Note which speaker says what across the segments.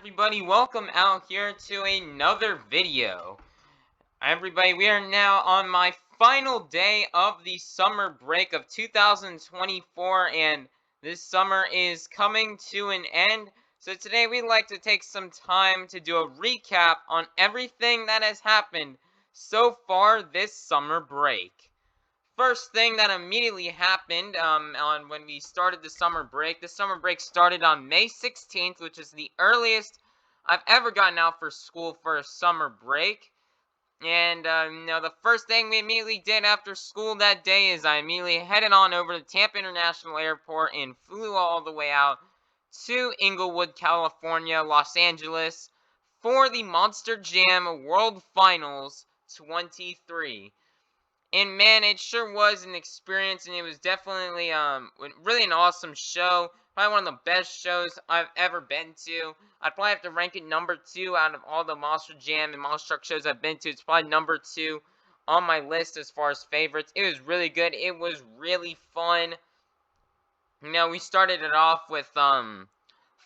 Speaker 1: everybody, welcome out here to another video. Everybody, we are now on my final day of the summer break of 2024, and this summer is coming to an end. So today we'd like to take some time to do a recap on everything that has happened so far this summer break. First thing that immediately happened on when we started the summer break. The summer break started on May 16th, which is the earliest I've ever gotten out for school for a summer break. And the first thing we immediately did after school that day is I immediately headed on over to Tampa International Airport and flew all the way out to Inglewood, California, Los Angeles for the Monster Jam World Finals 23. And man, it sure was an experience, and it was definitely really an awesome show. Probably one of the best shows I've ever been to. I'd probably have to rank it number 2 out of all the Monster Jam and Monster Truck shows I've been to. It's probably number 2 on my list as far as favorites. It was really good. It was really fun. We started it off with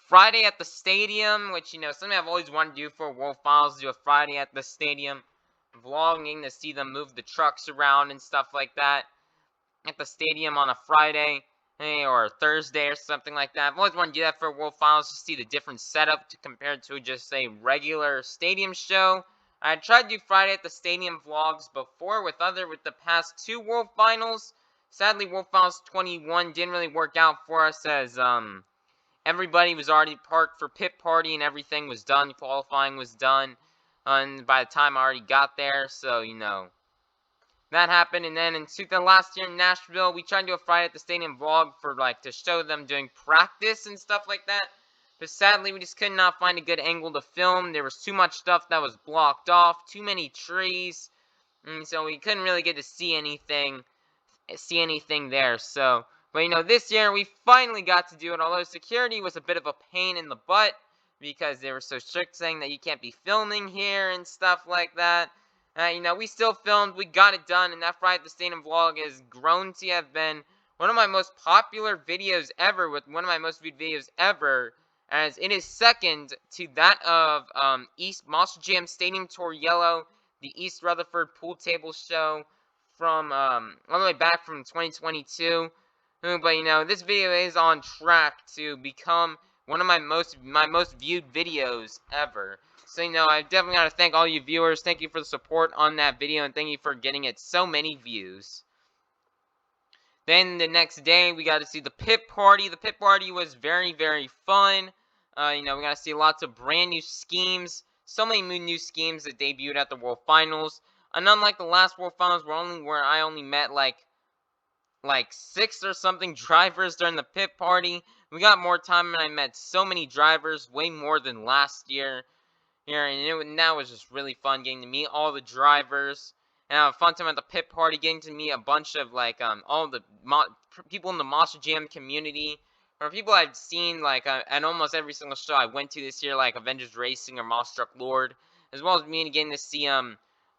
Speaker 1: Friday at the Stadium, which something I've always wanted to do for World Finals, do a Friday at the Stadium. Vlogging to see them move the trucks around and stuff like that at the stadium on a Friday or a Thursday or something like that. I've always wanted to do that for World Finals to see the different setup compared to just a regular stadium show. I tried to do Friday at the Stadium vlogs before with the past 2 World Finals. Sadly, World Finals 21 didn't really work out for us as everybody was already parked for pit party and everything was done. Qualifying was done. And by the time I already got there, so, that happened. And then the last year in Nashville, we tried to do a Friday at the Stadium vlog for, to show them doing practice and stuff like that. But sadly, we just could not find a good angle to film. There was too much stuff that was blocked off, too many trees, and so we couldn't really get to see anything there, so. But, this year, we finally got to do it, although security was a bit of a pain in the butt, because they were so strict saying that you can't be filming here and stuff like that. We still filmed, we got it done, and that Friday at the Stadium vlog has grown to have been one of my most popular videos ever, with one of my most viewed videos ever, as it is second to that of East Monster Jam Stadium Tour Yellow, the East Rutherford Pool Table Show from all the way back from 2022. But this video is on track to become one of my most viewed videos ever. So, I definitely got to thank all you viewers. Thank you for the support on that video, and thank you for getting it so many views. Then the next day, we got to see the pit party. The pit party was very, very fun. We got to see lots of brand new schemes. So many new schemes that debuted at the World Finals. And unlike the last World Finals, where I only met like 6 or something drivers during the pit party, we got more time, and I met so many drivers, way more than last year. And that was just really fun getting to meet all the drivers, and have a fun time at the pit party, getting to meet a bunch of all the people in the Monster Jam community, or people I've seen at almost every single show I went to this year, like Avengers Racing or Monster Truck Lord, as well as me getting to see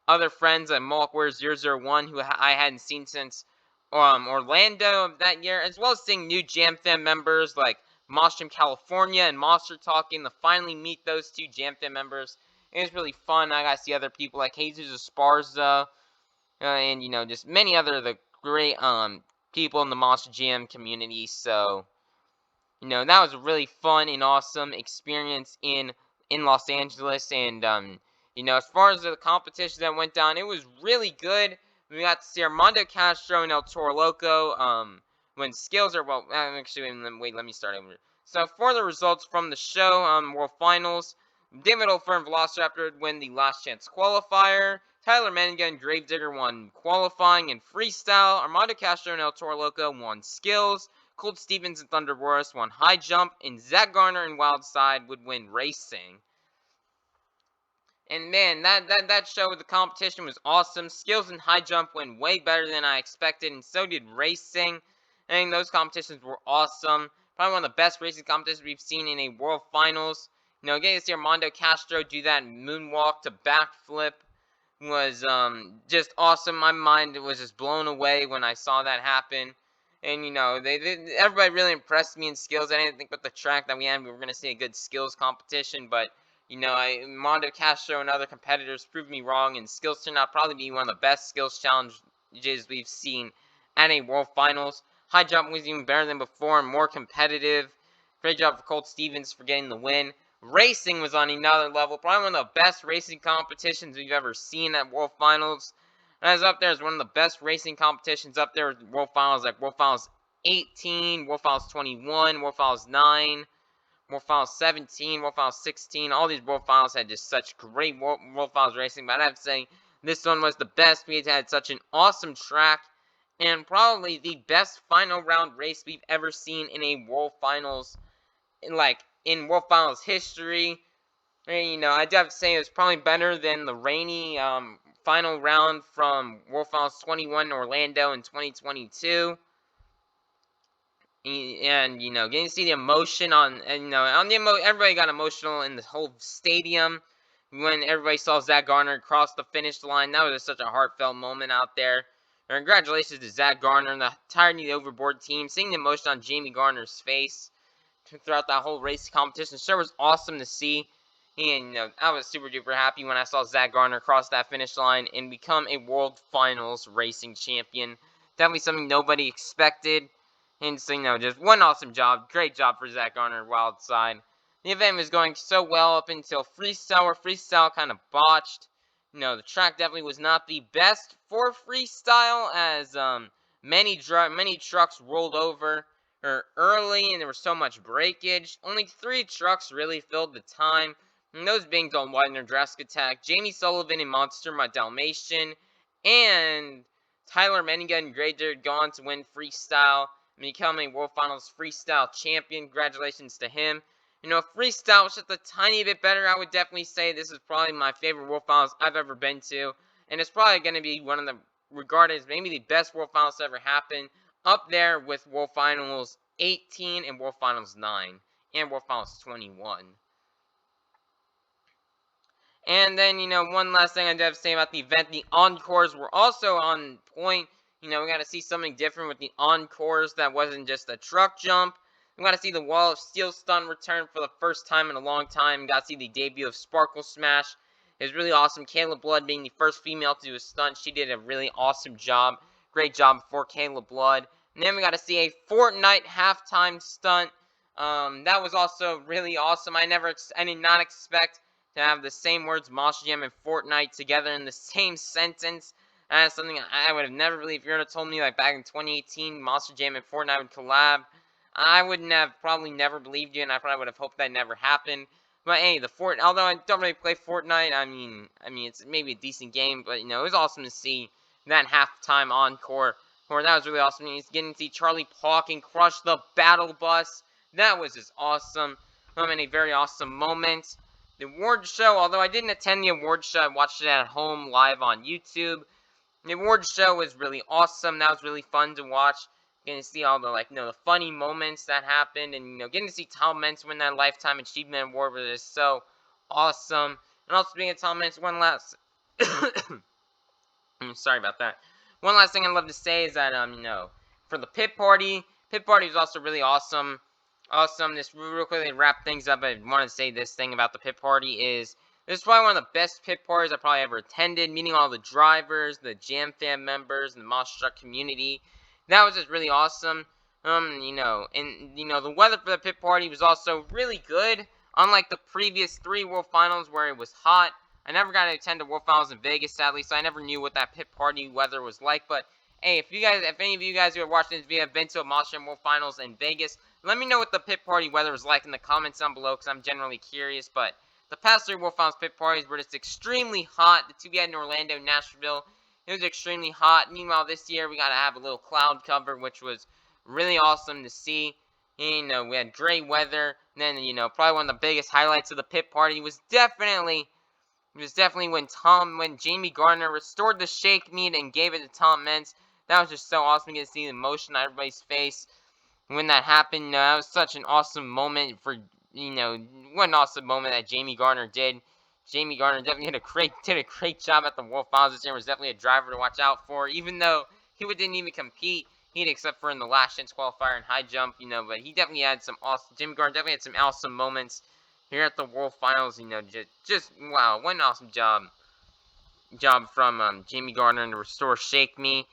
Speaker 1: other friends like Mohawk001, who I hadn't seen since Orlando of that year, as well as seeing new Jam Fam members like Monster Jam California and Monster Talking, to finally meet those 2 Jam Fam members. It was really fun. I got to see other people like Jesus Esparza, and just many other of the great people in the Monster Jam community. So, that was a really fun and awesome experience in Los Angeles. And as far as the competition that went down, it was really good. We got to see Armando Castro and El Toro Loco, when skills are, actually, wait, let me start over. So, for the results from the show, World Finals, David Ofer and Velociraptor would win the Last Chance Qualifier, Tyler Menninga and Gravedigger won Qualifying and Freestyle, Armando Castro and El Toro Loco won Skills, Colt Stevens and Thunder Boris won High Jump, and Zach Garner and Wildside would win Racing. And man, that show with the competition was awesome. Skills and High Jump went way better than I expected, and so did Racing. I think those competitions were awesome. Probably one of the best racing competitions we've seen in a World Finals. Getting to see Armando Castro do that moonwalk to backflip was just awesome. My mind was just blown away when I saw that happen. And, everybody really impressed me in skills. I didn't think with the track that we had, we were going to see a good skills competition. But, Mondo Castro and other competitors proved me wrong. And skills turned out probably be one of the best skills challenges we've seen at a World Finals. High jump was even better than before and more competitive. Great job for Colt Stevens for getting the win. Racing was on another level. Probably one of the best racing competitions we've ever seen at World Finals. And as up there as one of the best racing competitions up there with World Finals, like World Finals 18, World Finals 21, World Finals 9, World Finals 17, World Finals 16. All these World Finals had just such great World Finals racing. But I have to say, this one was the best. We had such an awesome track. And probably the best final round race we've ever seen in a World Finals, in World Finals history. And, I'd have to say it was probably better than the rainy final round from World Finals 21 Orlando in 2022. And, getting to see the emotion everybody got emotional in the whole stadium when everybody saw Zach Garner cross the finish line. That was just such a heartfelt moment out there. And congratulations to Zach Garner and the entire New Overboard team. Seeing the emotion on Jamie Garner's face throughout that whole race competition sure was awesome to see. And, I was super duper happy when I saw Zach Garner cross that finish line and become a World Finals racing champion. Definitely something nobody expected. And so, just one awesome job. Great job for Zach Garner, Wild Side. The event was going so well up until Freestyle, where Freestyle kind of botched. The track definitely was not the best for Freestyle, as many trucks rolled over early, and there was so much breakage. Only 3 trucks really filled the time, and those being Dalton Widener, Jurassic Attack, Jamie Sullivan, and Monster, my Dalmatian, and Tyler Menninga and Grey Dirt go on to win Freestyle and become a World Finals Freestyle champion. Congratulations to him. Freestyle was just a tiny bit better. I would definitely say this is probably my favorite World Finals I've ever been to, and it's probably going to be one of the regarded as maybe the best World Finals to ever happen, up there with World Finals 18 and World Finals 9 and World Finals 21. And then, one last thing I do have to say about the event, the encores were also on point. We got to see something different with the encores that wasn't just a truck jump. We got to see the Wall of Steel stunt return for the first time in a long time. We got to see the debut of Sparkle Smash. It was really awesome. Kayla Blood being the first female to do a stunt. She did a really awesome job. Great job for Kayla Blood. And then we got to see a Fortnite halftime stunt. That was also really awesome. I did not expect to have the same words Monster Jam and Fortnite together in the same sentence. That's something I would have never believed. If you would have told me like back in 2018 Monster Jam and Fortnite would collab, I wouldn't have probably never believed you, and I probably would have hoped that never happened. But hey, although I don't really play Fortnite, I mean it's maybe a decent game, but it was awesome to see that halftime encore. Or that was really awesome. He's getting to see Charlie Hawking crush the battle bus. That was just awesome. And a very awesome moment. The award show, although I didn't attend the award show, I watched it at home live on YouTube. The award show was really awesome. That was really fun to watch. Getting to see all the the funny moments that happened, and getting to see Tom Mentz win that Lifetime Achievement Award was just so awesome. And also being a Tom Mentz, one last sorry about that. One last thing I'd love to say is that for the pit party was also really awesome. Just real quickly to wrap things up, I want to say this thing about the pit party is this is probably one of the best pit parties I probably ever attended, meeting all the drivers, the Jam Fam members, and the Monster Truck community. That was just really awesome. And the weather for the pit party was also really good. Unlike the previous 3 World Finals where it was hot, I never got to attend the World Finals in Vegas, sadly, so I never knew what that pit party weather was like. But hey, if any of you guys who are watching this video have been to a Monster Jam World Finals in Vegas, let me know what the pit party weather was like in the comments down below, because I'm generally curious. But the past 3 World Finals pit parties were just extremely hot. The 2 we had in Orlando and Nashville, it was extremely hot. Meanwhile, this year we got to have a little cloud cover, which was really awesome to see. And, we had great weather. And then, probably one of the biggest highlights of the pit party was definitely when Jamie Gardner restored the shake meat and gave it to Tom Mentz. That was just so awesome to see the emotion on everybody's face when that happened. That was such an awesome moment for, what an awesome moment that Jamie Gardner did. Jamie Gardner definitely did a great job at the World Finals this year. Was definitely a driver to watch out for, even though he didn't even compete. heat except for in the last chance qualifier and high jump, you know, but he definitely had some awesome, Jimmy Gardner definitely had some awesome moments here at the World Finals, you know, just wow, what an awesome job from Jimmy Gardner to restore Shake Me.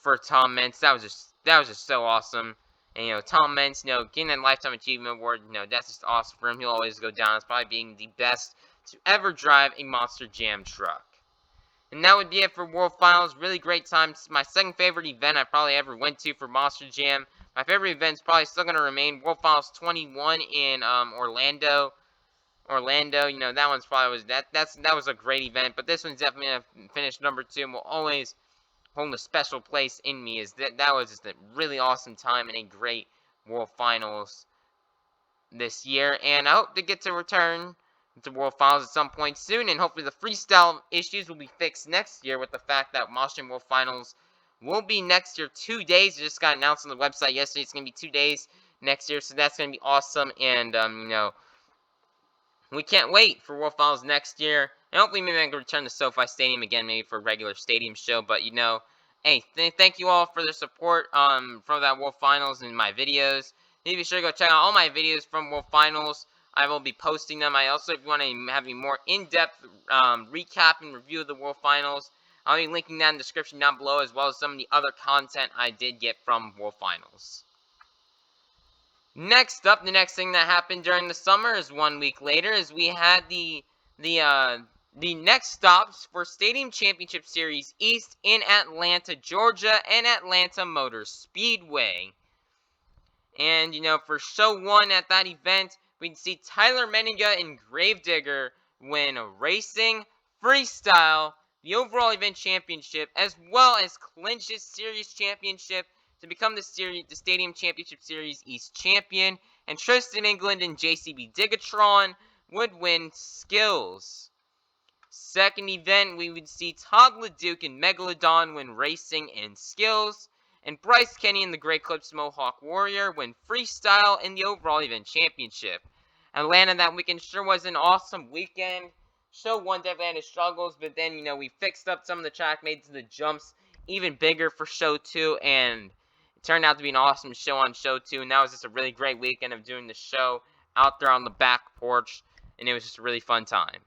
Speaker 1: For Tom Mentz, that was just so awesome. And you know, Tom Mentz, you know, getting that Lifetime Achievement Award, you know, that's just awesome for him. He'll always go down as probably being the best to ever drive a Monster Jam truck. And that would be it for World Finals. Really great time. It's my second favorite event I probably ever went to for Monster Jam. My favorite event is probably still going to remain World Finals 21 in Orlando. You know, that one's probably that was a great event, but this one's definitely gonna finish number 2 and will always hold a special place in me. Is that was just a really awesome time and a great World Finals this year, and I hope to get to return to World Finals at some point soon, and hopefully the freestyle issues will be fixed next year with the fact that Monster World Finals will be next year 2 days. It just got announced on the website yesterday. It's gonna be 2 days next year, so that's gonna be awesome, and you know, we can't wait for World Finals next year. And hopefully maybe I can return to SoFi Stadium again, maybe for a regular stadium show. But, you know, hey, thank you all for the support from that World Finals and my videos. Be sure to go check out all my videos from World Finals. I will be posting them. I also, if you want to have a more in-depth recap and review of the World Finals, I'll be linking that in the description down below, as well as some of the other content I did get from World Finals. Next up, the next thing that happened during the summer is 1 week later, is we had the next stops for Stadium Championship Series East in Atlanta, Georgia, and Atlanta Motor Speedway. And, you know, for show 1 at that event, we'd see Tyler Menninga and Gravedigger win Racing, Freestyle, the overall event championship, as well as clinch his series championship to become the Stadium Championship Series East champion. And Tristan England and JCB Digatron would win Skills. Second event, we would see Todd LeDuc and Megalodon win Racing and Skills, and Bryce Kenny and the Great Clips Mohawk Warrior win Freestyle in the overall event championship. Atlanta that weekend sure was an awesome weekend. Show 1 definitely had its struggles, but then, you know, we fixed up some of the track, made the jumps even bigger for show 2, and it turned out to be an awesome show on show 2, and that was just a really great weekend of doing the show out there on the back porch, and it was just a really fun time.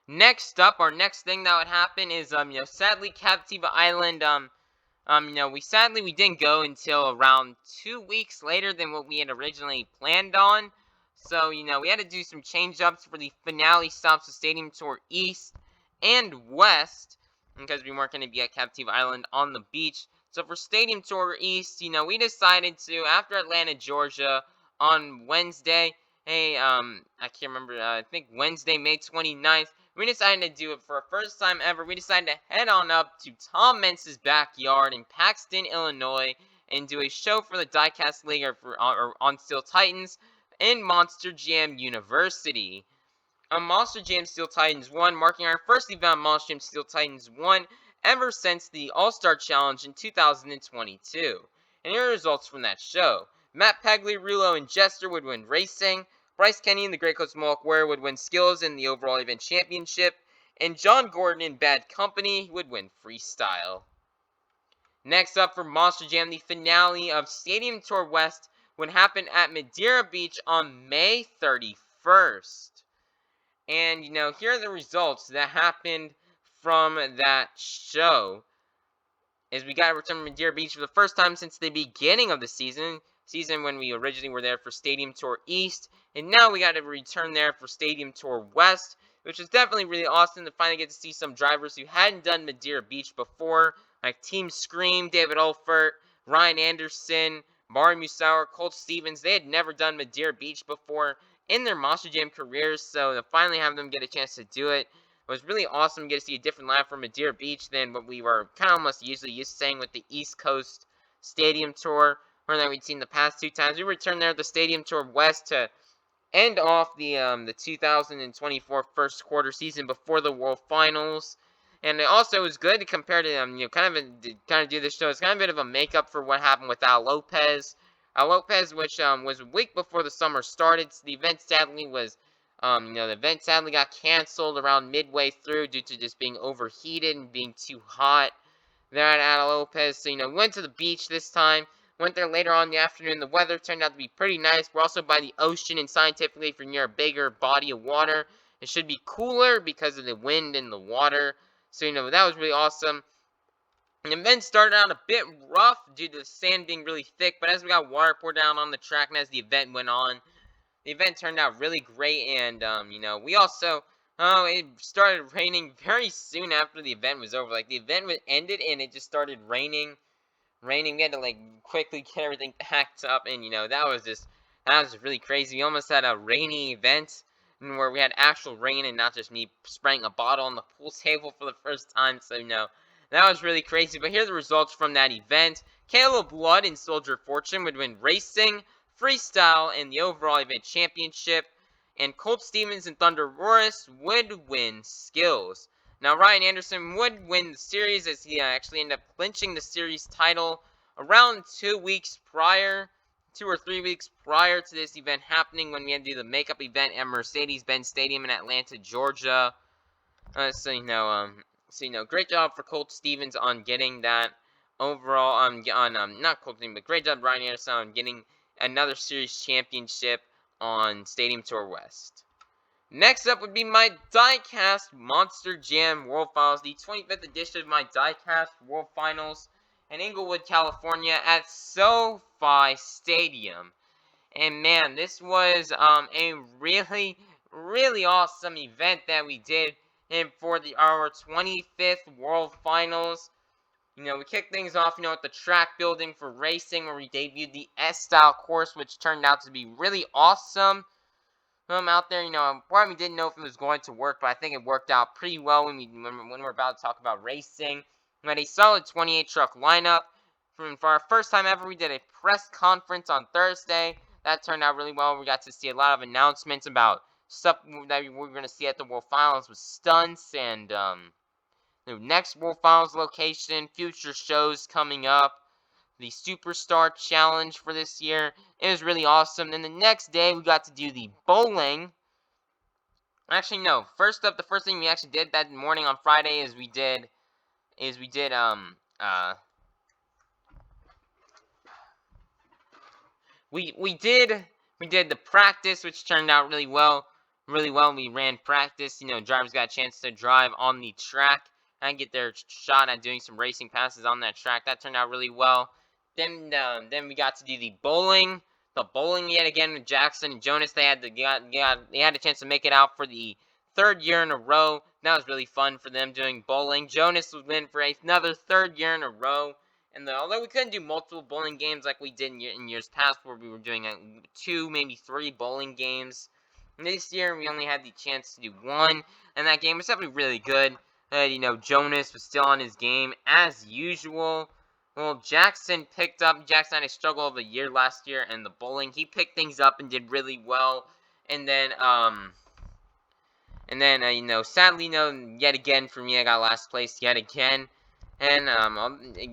Speaker 1: Next up, our next thing that would happen is, you know, sadly, Captiva Island, you know, we didn't go until around 2 weeks later than what we had originally planned on. So, you know, we had to do some change-ups for the finale stops of Stadium Tour East and West, because we weren't going to be at Captiva Island on the beach. So for Stadium Tour East, you know, we decided to, after Atlanta, Georgia, on Wednesday, hey, I can't remember, I think Wednesday, May 29th, we decided to do it for the first time ever. We decided to head on up to Tom Mentz's backyard in Paxton, Illinois, and do a show for the Diecast League or on Steel Titans in Monster Jam University. Monster Jam Steel Titans 1, marking our first event on Monster Jam Steel Titans 1 ever since the All-Star Challenge in 2022. And here are the results from that show. Matt Pagliarulo and Jester would win Racing. Bryce Kenny and the Great Coast Mohawk Warrior would win Skills in the overall event championship. And John Gordon and Bad Company would win Freestyle. Next up for Monster Jam, the finale of Stadium Tour West would happen at Madeira Beach on May 31st. And, you know, here are the results that happened from that show. Is we got to return to Madeira Beach for the first time since the beginning of the season when we originally were there for Stadium Tour East, and now we got to return there for Stadium Tour West, which is definitely really awesome to finally get to see some drivers who hadn't done Madeira Beach before, like Team Scream, David Olfert, Ryan Anderson, Mari Musauer, Colt Stevens. They had never done Madeira Beach before in their Monster Jam careers, so to finally have them get a chance to do it was really awesome to get to see a different lineup from Madeira Beach than what we were kind of almost usually used to seeing with the East Coast Stadium Tour, or that we'd seen the past 2 times. We returned there at the Stadium Tour West to end off the 2024 first quarter season before the World Finals. And it also was good to compare to you know, kind of do this show. It's kind of a bit of a makeup for what happened with Al Lopez. Al Lopez, which was a week before the summer started. So the event sadly got canceled around midway through due to just being overheated and being too hot. there at Ada Lopez. So, we went to the beach this time. Went there later on in the afternoon. The weather turned out to be pretty nice. We're also by the ocean, and scientifically, if you're near a bigger body of water, it should be cooler because of the wind and the water. So, that was really awesome. The event started out a bit rough due to the sand being really thick, but as we got water poured down on the track and as the event went on, the event turned out really great. And we also it started raining very soon after the event was over. Like, the event was ended and it just started raining. We had to like quickly get everything packed up, and that was really crazy. We almost had a rainy event where we had actual rain and not just me spraying a bottle on the pool table for the first time. So that was really crazy. But here are the results from that event. Caleb Blood and Soldier Fortune would win racing, freestyle, and the overall event championship, and Colt Stevens and Thunder Roris would win skills. Now, Ryan Anderson would win the series as he actually ended up clinching the series title around 2 weeks prior, 2 or 3 weeks prior to this event happening, when we had to do the makeup event at Mercedes-Benz Stadium in Atlanta, Georgia. Great job for Colt Stevens on getting that overall, not Colt Stevens, but great job Ryan Anderson on getting another series championship on Stadium Tour West. Next up would be my Diecast Monster Jam World Finals, the 25th edition of my Diecast World Finals in Inglewood, California at SoFi Stadium. And man, this was a really, really awesome event that we did for our 25th World Finals. We kicked things off, with the track building for racing, where we debuted the S-Style course, which turned out to be really awesome. Out there, part of me didn't know if it was going to work, but I think it worked out pretty well when we're about to talk about racing. We had a solid 28 truck lineup. For our first time ever, we did a press conference on Thursday. That turned out really well. We got to see a lot of announcements about stuff that we were going to see at the World Finals with stunts and the next World Finals location, future shows coming up, the Superstar Challenge for this year. It was really awesome. Then the next day, we got to do the bowling. Actually, no. First up, the first thing we actually did that morning on Friday is we did we did the practice, which turned out really well. Really well. We ran practice. Drivers got a chance to drive on the track and get their shot at doing some racing passes on that track. That turned out really well. Then we got to do the bowling. The bowling yet again with Jackson and Jonas. They had a chance to make it out for the third year in a row. That was really fun for them doing bowling. Jonas would win for another third year in a row. And although we couldn't do multiple bowling games like we did in years past, where we were doing 2, maybe 3 bowling games, this year we only had the chance to do 1, and that game was definitely really good. Jonas was still on his game as usual. Well, Jackson had a struggle of a year last year, and the bowling, he picked things up and did really well. And then, sadly, yet again for me, I got last place yet again. And,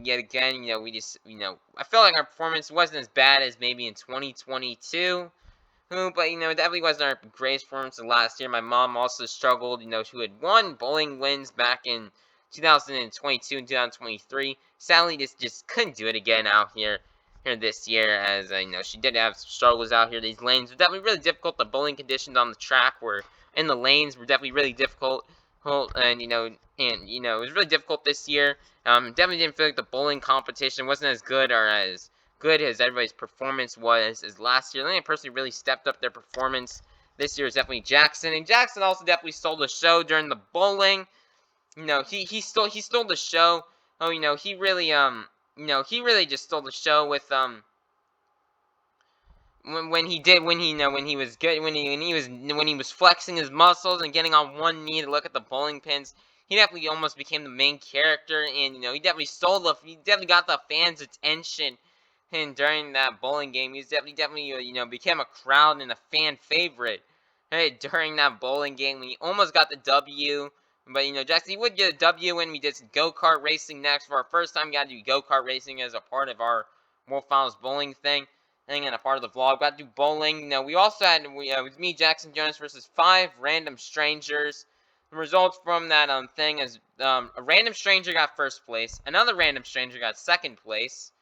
Speaker 1: yet again, I felt like our performance wasn't as bad as maybe in 2022. But, it definitely wasn't our greatest performance of last year. My mom also struggled, who had won bowling wins back in 2022 and 2023. Sadly, just couldn't do it again out here this year, as, she did have some struggles out here. These lanes were definitely really difficult. The bowling conditions on the track in the lanes were definitely really difficult. And, it was really difficult this year. Definitely didn't feel like the bowling competition wasn't as good as everybody's performance was as last year. The only person who really stepped up their performance this year is definitely Jackson, and Jackson also definitely stole the show during the bowling. He stole the show. Oh, he really just stole the show with when he was good, when he was flexing his muscles and getting on one knee to look at the bowling pins. He definitely almost became the main character, and he definitely got the fans' attention. And during that bowling game, he definitely became a crowd and a fan favorite. Right, during that bowling game, when he almost got the W. But Jackson, he would get a W when we did go-kart racing next. For our first time, we got to do go-kart racing as a part of our World Finals bowling thing and a part of the vlog. Got to do bowling. We also had it was me, Jackson Jonas versus 5 random strangers. the results from that thing is a random stranger got first place, another random stranger got second place,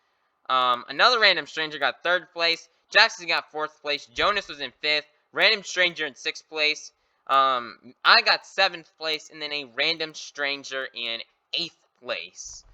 Speaker 1: another random stranger got third place, Jackson got fourth place, Jonas was in fifth, random stranger in sixth place, I got seventh place, and then a random stranger in eighth place.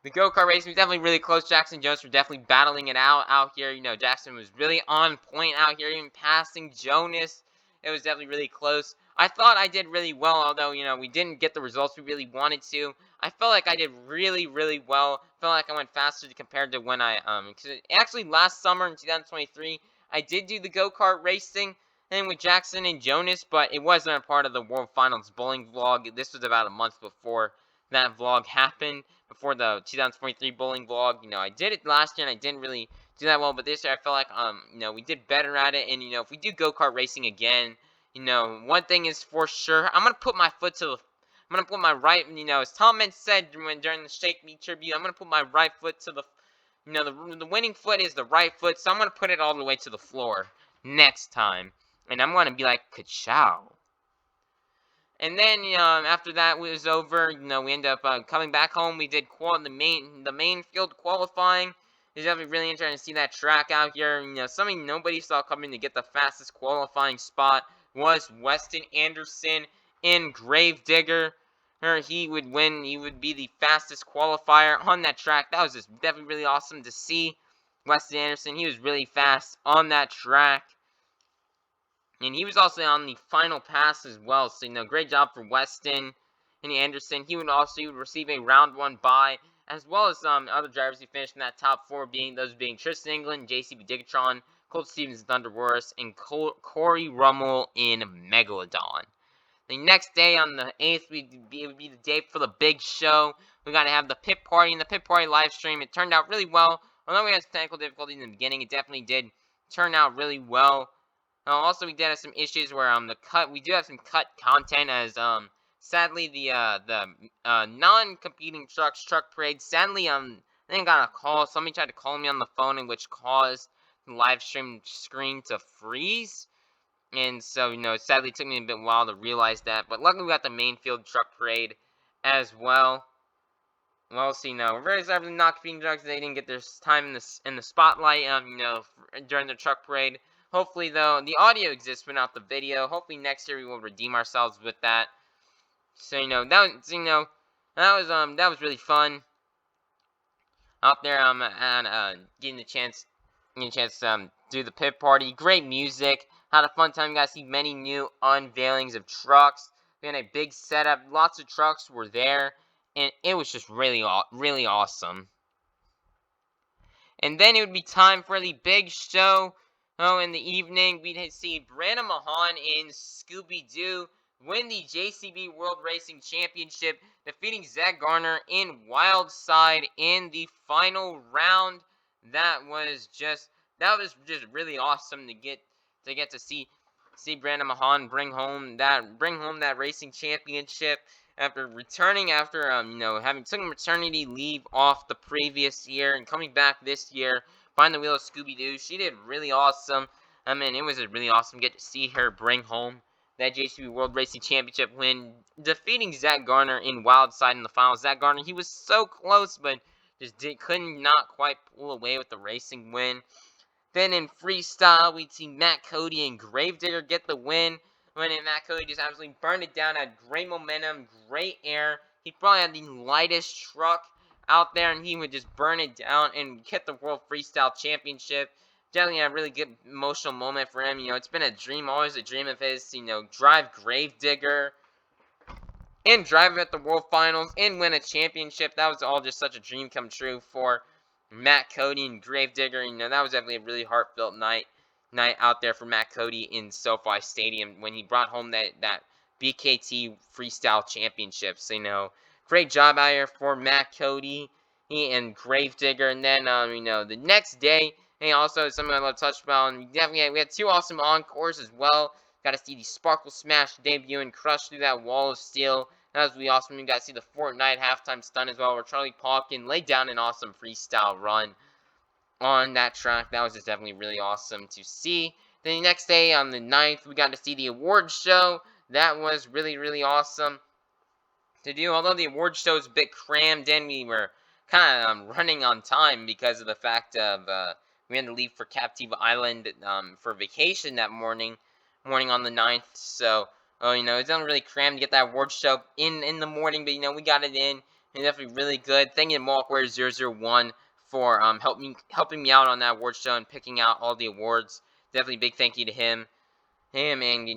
Speaker 1: The go-kart race was definitely really close. Jackson and Jonas were definitely battling it out here. You know, Jackson was really on point out here, even passing Jonas. It was definitely really close. I thought I did really well, although, you know, we didn't get the results we really wanted to. I felt like I did really, really well. I felt like I went faster compared to when cause actually last summer in 2023, I did do the go-kart racing thing with Jackson and Jonas, but it wasn't a part of the World Finals bowling vlog. This was about a month before that vlog happened, before the 2023 bowling vlog. You know, I did it last year and I didn't really do that well, but this year I felt like you know, we did better at it. And you know, if we do go-kart racing again, you know, one thing is for sure, I'm gonna put my foot to the I'm gonna put my right, you know, as Tom Meant said during the Shake Me tribute, I'm gonna put my right foot to the, you know, the winning foot is the right foot, so I'm gonna put it all the way to the floor next time, and I'm gonna be like, ka-chow. And then, after that was over, you know, we ended up coming back home. We did the main field qualifying. It's definitely really interesting to see that track out here. You know, something nobody saw coming to get the fastest qualifying spot was Weston Anderson in Gravedigger. He would win. He would be the fastest qualifier on that track. That was just definitely really awesome to see. Weston Anderson, he was really fast on that track. And he was also on the final pass as well. So, you know, great job for Weston and Anderson. He would receive a round one bye, as well as other drivers who finished in that top four, being Tristan England, JCB Digatron, Colt Stevens, Thunderworth, and Corey Rummel in Megalodon. The next day, on the 8th, it would be the day for the big show. We got to have the pit party, and the pit party live stream. It turned out really well. Although we had some technical difficulties in the beginning, it definitely did turn out really well. Also, we did have some issues where we do have some cut content, as sadly the non-competing truck parade, sadly then got a call. Somebody tried to call me on the phone, in which caused the live stream screen to freeze. And so, you know, it sadly took me a bit while to realize that, but luckily we got the main field truck parade as well. Well, so, you know, we're very sorry for the not competing trucks. They didn't get their time in the spotlight, you know, during the truck parade. Hopefully, though, the audio exists but not the video. Hopefully next year we will redeem ourselves with that. So, you know, that was really fun out there, and getting a chance to do the pit party. Great music. Had a fun time. Got to see many new unveilings of trucks. We had a big setup. Lots of trucks were there, and it was just really awesome. And then it would be time for the big show. Oh, in the evening, we'd see Brandon Mahan in Scooby-Doo win the JCB World Racing Championship, defeating Zach Garner in Wildside in the final round. That was just really awesome to get to see Brandon Mahan bring home that racing championship after you know, having taken maternity leave off the previous year and coming back this year behind the wheel of Scooby-Doo. She did really awesome. I mean, it was really awesome to get to see her bring home that JCB World Racing Championship win, defeating Zach Garner in Wildside in the finals. Zach Garner, he was so close, but just could not quite pull away with the racing win. Then in Freestyle, we'd see Matt Cody and Gravedigger get the win. When Matt Cody just absolutely burned it down, had great momentum, great air. He probably had the lightest truck out there, and he would just burn it down and get the World Freestyle Championship. Definitely a really good emotional moment for him. You know, it's been a dream, always a dream of his to, you know, drive Gravedigger and drive at the World Finals and win a championship. That was all just such a dream come true for Matt Cody and Gravedigger. You know, that was definitely a really heartfelt night out there for Matt Cody in SoFi Stadium when he brought home that BKT Freestyle Championship. So, you know, great job out here for Matt Cody and Gravedigger. And then, you know, the next day, and also something I love to touch about, and we had two awesome encores as well. Got to see the Sparkle Smash debut and crush through that wall of steel. That was really awesome. We got to see the Fortnite halftime stun as well, where Charlie Pauken laid down an awesome freestyle run on that track. That was just definitely really awesome to see. Then the next day, on the 9th, we got to see the awards show. that was really, really awesome to do. Although the award show was a bit crammed in, we were kind of running on time because of the fact of we had to leave for Captiva Island for vacation that morning on the 9th. So, it's not really crammed to get that award show in the morning, but we got it in. And definitely really good. Thank you to Malkware001 for helping me out on that award show and picking out all the awards. Definitely big thank you to him. And it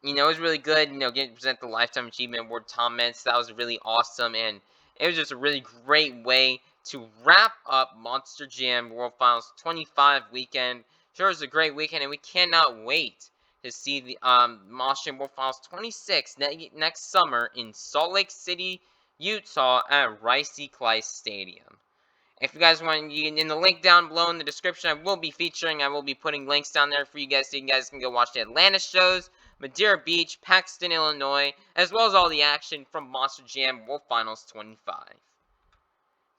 Speaker 1: was really good. Getting to present the Lifetime Achievement Award comments. That was really awesome, and it was just a really great way to wrap up Monster Jam World Finals 25 weekend. Sure, it was a great weekend, and we cannot wait to see the Monster Jam World Finals 26 next summer in Salt Lake City, Utah, at Rice-Eccles Stadium. If you guys want, in the link down below in the description, I will be putting links down there for you guys so you guys can go watch the Atlanta shows, Madeira Beach, Paxton, Illinois, as well as all the action from Monster Jam World Finals 25.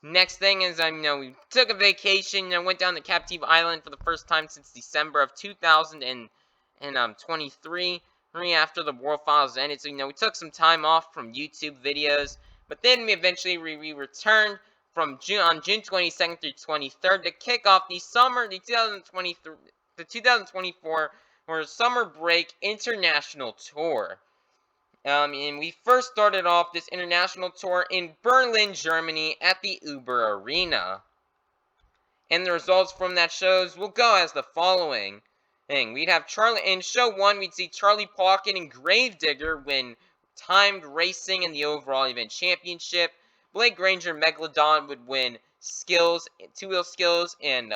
Speaker 1: Next thing is, we took a vacation, went down to Captive Island for the first time since December of 2023, after the World Finals ended. So, we took some time off from YouTube videos, but then we eventually returned on June 22nd through 23rd to kick off the 2024 summer break international tour. And we first started off this international tour in Berlin, Germany at the Uber Arena. And the results from that shows will go as the following. We'd have in show 1, we'd see Charlie Pocket and Gravedigger win timed racing in the overall event championship. Blake Granger and Megalodon would win skills, two-wheel skills, and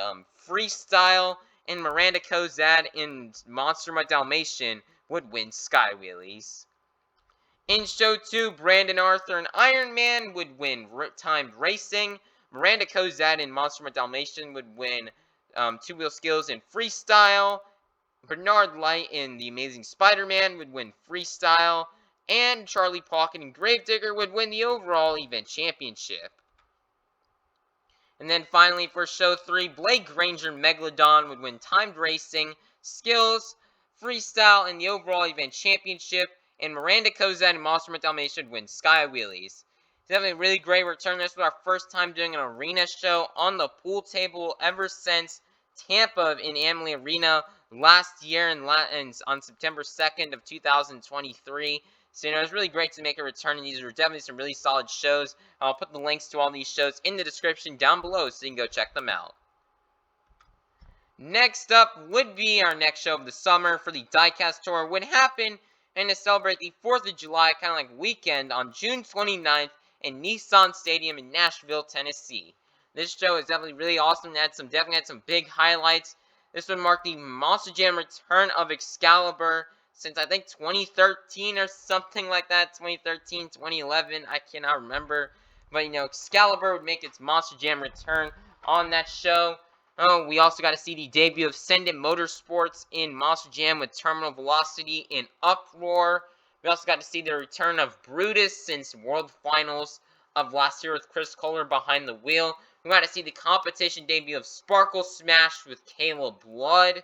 Speaker 1: freestyle. And Miranda Kozad and Monster My Dalmatian would win sky wheelies. In show 2, Brandon Arthur and Iron Man would win timed racing. Miranda Kozad and Monster My Dalmatian would win two-wheel skills and freestyle. Bernard Light and The Amazing Spider-Man would win freestyle. And Charlie Pocket and Gravedigger would win the overall event championship. And then finally for show 3, Blake Granger and Megalodon would win timed racing, skills, freestyle, and the overall event championship. And Miranda Kozad and Monster My Dalmatian would win sky wheelies. Definitely a really great return. This was our first time doing an arena show on the pool table ever since Tampa in Amalie Arena last year and on September 2nd of 2023. So, it was really great to make a return, and these were definitely some really solid shows. I'll put the links to all these shows in the description down below so you can go check them out. Next up would be our next show of the summer for the Diecast Tour. Would happen and to celebrate the 4th of July, kind of like weekend, on June 29th in Nissan Stadium in Nashville, Tennessee. This show is definitely really awesome. Definitely had some big highlights. This would mark the Monster Jam return of Excalibur since I think 2013 or something like that. 2013, 2011, I cannot remember. But, Excalibur would make its Monster Jam return on that show. Oh, we also got to see the debut of Send It Motorsports in Monster Jam with Terminal Velocity and Uproar. We also got to see the return of Brutus since World Finals of last year with Chris Kohler behind the wheel. We got to see the competition debut of Sparkle Smash with Caleb Blood.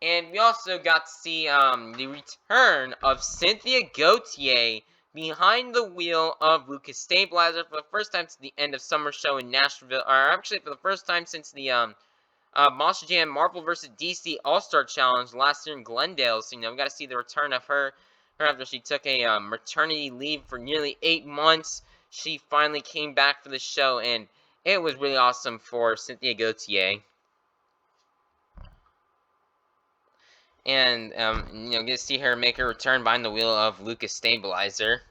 Speaker 1: And we also got to see the return of Cynthia Gauthier behind the wheel of Lucas Stabilizer for the first time since the end of Summer Show in Nashville, or actually for the first time since the Monster Jam Marvel vs. DC All-Star Challenge last year in Glendale. So, we got to see the return of her after she took a maternity leave for nearly 8 months. She finally came back for the show, and it was really awesome for Cynthia Gauthier. And, get to see her make her return behind the wheel of Lucas Stabilizer.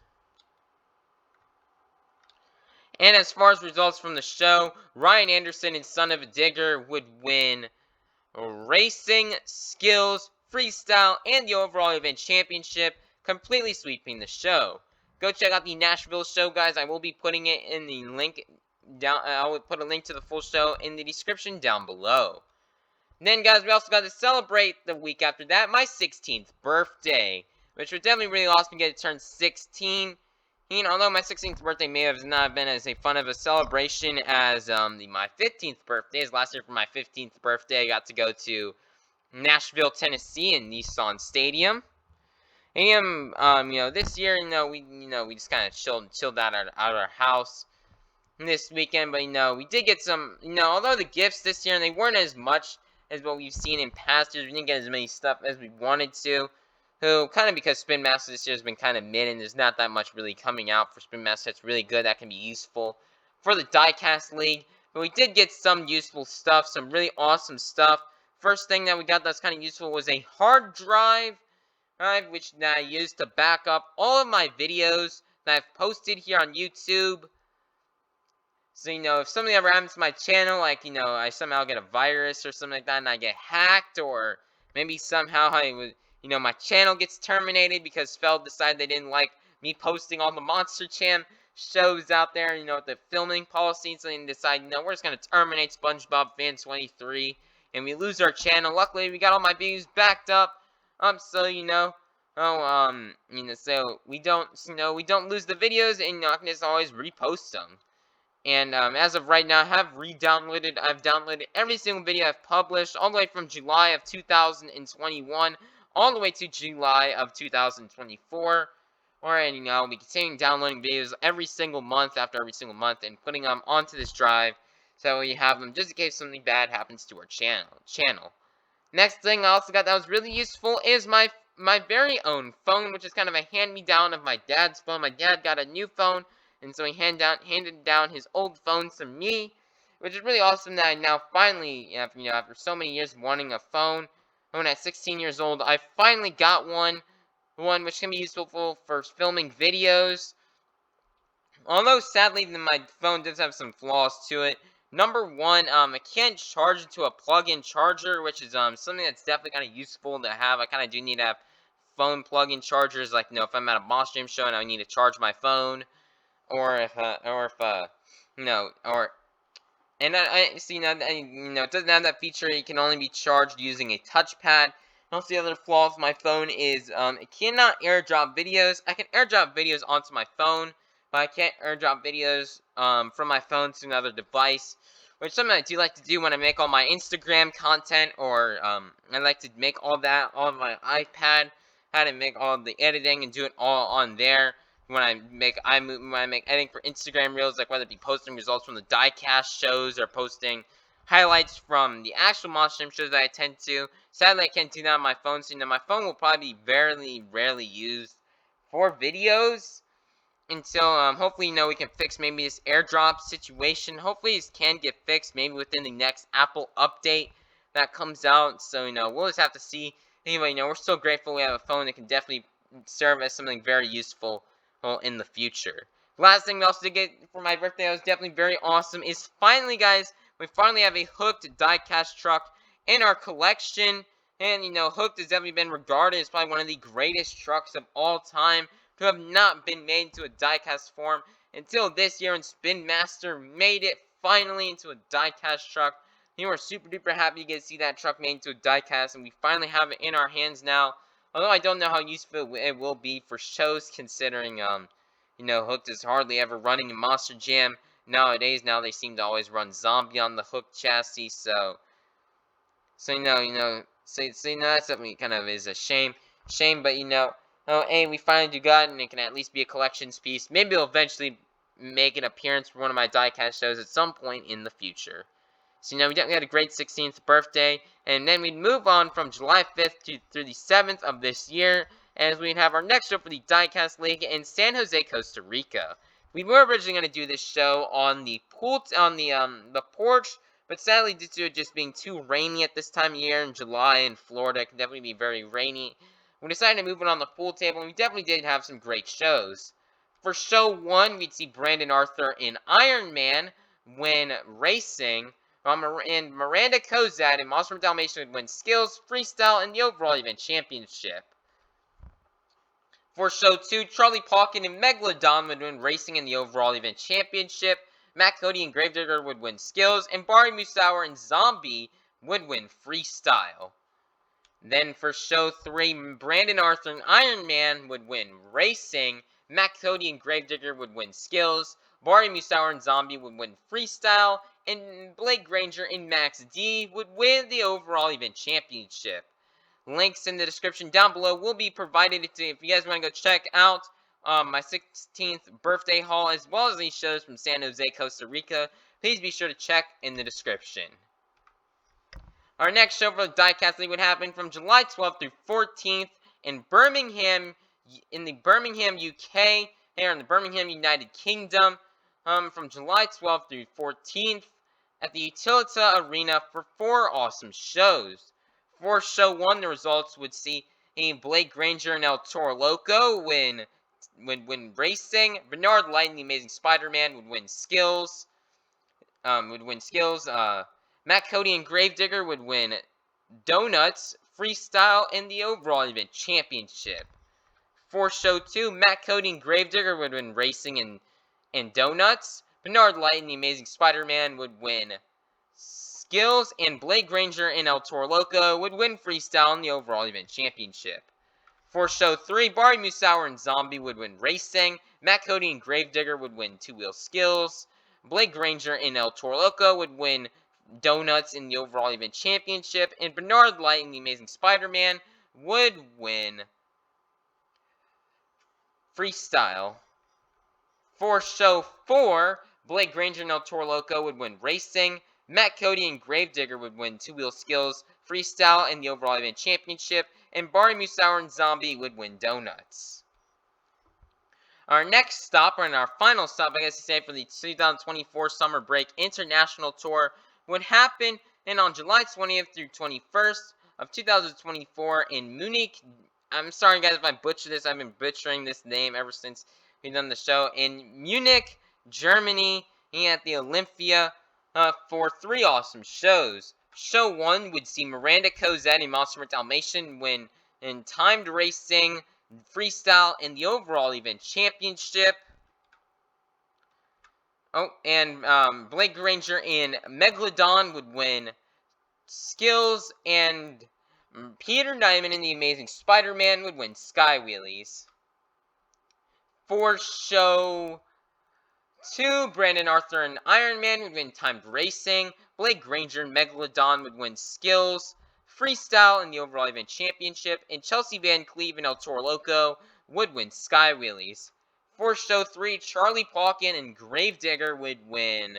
Speaker 1: And as far as results from the show, Ryan Anderson and Son of a Digger would win racing, skills, freestyle, and the overall event championship, completely sweeping the show. Go check out the Nashville show, guys. I will be putting it in the link down. I will put a link to the full show in the description down below. And then, guys, we also got to celebrate the week after that, my 16th birthday, which was definitely really awesome to get to turn 16. Although my 16th birthday may have not been as fun of a celebration as my 15th birthday. As last year for my 15th birthday, I got to go to Nashville, Tennessee in Nissan Stadium. This year, we just kind of chilled out at our house this weekend, but we did get some, although the gifts this year, they weren't as much as what we've seen in past years. We didn't get as many stuff as we wanted to. Who kind of because Spin Master this year has been kind of mid, and there's not that much really coming out for Spin Master that's really good that can be useful for the Diecast League. But we did get some useful stuff, some really awesome stuff. First thing that we got that's kind of useful was a hard drive, right, which I used to back up all of my videos that I've posted here on YouTube. So, if something ever happens to my channel, like, I somehow get a virus or something like that and I get hacked, or maybe somehow my channel gets terminated because Feld decided they didn't like me posting all the Monster Jam shows out there, with the filming policy, so they decide, we're just going to terminate SpongeBob Fan 23, and we lose our channel. Luckily, we got all my videos backed up, so, so we don't lose the videos, and, I can just always repost them. And as of right now, I've downloaded every single video I've published, all the way from July of 2021, all the way to July of 2024. And, I'll be continuing downloading videos every single month after every single month and putting them onto this drive so we have them just in case something bad happens to our channel. Next thing I also got that was really useful is my very own phone, which is kind of a hand-me-down of my dad's phone. My dad got a new phone, and so he handed down his old phone to me, which is really awesome that I now finally, after so many years wanting a phone, when at 16 years old, I finally got one which can be useful for filming videos. Although sadly my phone does have some flaws to it. Number one, I can't charge it to a plug-in charger, which is something that's definitely kind of useful to have. I kind of do need to have phone plug-in chargers, like if I'm at a Monster Jam show and I need to charge my phone, or if and I see now, it doesn't have that feature. It can only be charged using a touchpad. And also, the other flaw of my phone is it cannot airdrop videos. I can airdrop videos onto my phone, but I can't airdrop videos from my phone to another device, which is something I do like to do when I make all my Instagram content, or I like to make all of my iPad, how to make all the editing and do it all on there. When I make editing for Instagram reels, like whether it be posting results from the diecast shows or posting highlights from the actual Monster Jam shows that I attend to. Sadly, I can't do that on my phone, so my phone will probably be very rarely used for videos until hopefully we can fix maybe this airdrop situation. Hopefully this can get fixed maybe within the next Apple update that comes out. So we'll just have to see. Anyway, we're still grateful we have a phone that can definitely serve as something very useful in the future. Last thing we also did get for my birthday that was definitely very awesome is finally, guys, we finally have a hooked diecast truck in our collection. And hooked has definitely been regarded as probably one of the greatest trucks of all time to have not been made into a diecast form until this year, and Spin Master made it finally into a diecast truck. We were super duper happy to get to see that truck made into a diecast, and we finally have it in our hands now. Although I don't know how useful it will be for shows, considering Hooked is hardly ever running in Monster Jam nowadays. Now they seem to always run Zombie on the Hooked chassis, so that's something kind of is a shame, but hey, we finally got it, and it can at least be a collections piece. Maybe it'll eventually make an appearance for one of my diecast shows at some point in the future. So, we definitely had a great 16th birthday, and then we'd move on from July 5th through the 7th of this year, as we'd have our next show for the Diecast League in San Jose, Costa Rica. We were originally going to do this show on the the porch, but sadly, due to it just being too rainy at this time of year in July in Florida, it can definitely be very rainy. We decided to move it on the pool table, and we definitely did have some great shows. For show 1, we'd see Brandon Arthur in Iron Man win racing, and Miranda Kozad in Monster Dalmatian would win skills, freestyle, and the overall event championship. For show 2, Charlie Pauken and Megalodon would win racing in the overall event championship. Matt Cody and Gravedigger would win skills, and Barry Musauer and Zombie would win freestyle. Then for show 3, Brandon Arthur and Iron Man would win racing. Matt Cody and Gravedigger would win skills. Barry Musauer and Zombie would win freestyle, and Blake Granger and Max D would win the overall event championship. Links in the description down below will be provided if you guys want to go check out my 16th birthday haul, as well as these shows from San Jose, Costa Rica. Please be sure to check in the description. Our next show for the Diecast League would happen from July 12th through 14th in Birmingham, UK, here in the Birmingham, United Kingdom, from July 12th through 14th at the Utilita Arena for 4 awesome shows. For show 1, the results would see Blake Granger and El Toro Loco win racing. Bernard Light and the Amazing Spider-Man would win skills. Matt Cody and Gravedigger would win donuts, freestyle, and the overall event championship. For show 2, Matt Cody and Gravedigger would win racing and donuts. Bernard Light and the Amazing Spider-Man would win skills, and Blake Granger and El Toro Loco would win freestyle and the overall event championship. For show 3, Barry Musauer and Zombie would win racing. Matt Cody and Gravedigger would win two-wheel skills. Blake Granger and El Toro Loco would win donuts in the overall event championship, and Bernard Light and the Amazing Spider-Man would win freestyle. For show 4, Blake Granger and El Toro Loco would win racing. Matt Cody and Gravedigger would win two-wheel skills, freestyle, and the overall event championship, and Barry Musauer and Zombie would win donuts. Our next stop, and our final stop, I guess to say, for the 2024 Summer Break International Tour would happen on July 20th through 21st of 2024 in Munich. I'm sorry, guys, if I butcher this. I've been butchering this name ever since we've done the show. In Munich, Germany, at the Olympia, for 3 awesome shows. Show 1 would see Miranda Cozette and Monster Dalmatian win in timed racing, freestyle, and the overall event championship. Oh, and Blake Granger and Megalodon would win skills, and Peter Diamond and the Amazing Spider-Man would win Sky Wheelies. For show 2, Brandon Arthur and Iron Man would win timed racing. Blake Granger and Megalodon would win skills, freestyle, and the overall event championship. And Chelsea Van Cleve and El Toro Loco would win Sky Wheelies. For show 3, Charlie Pauken and Gravedigger would win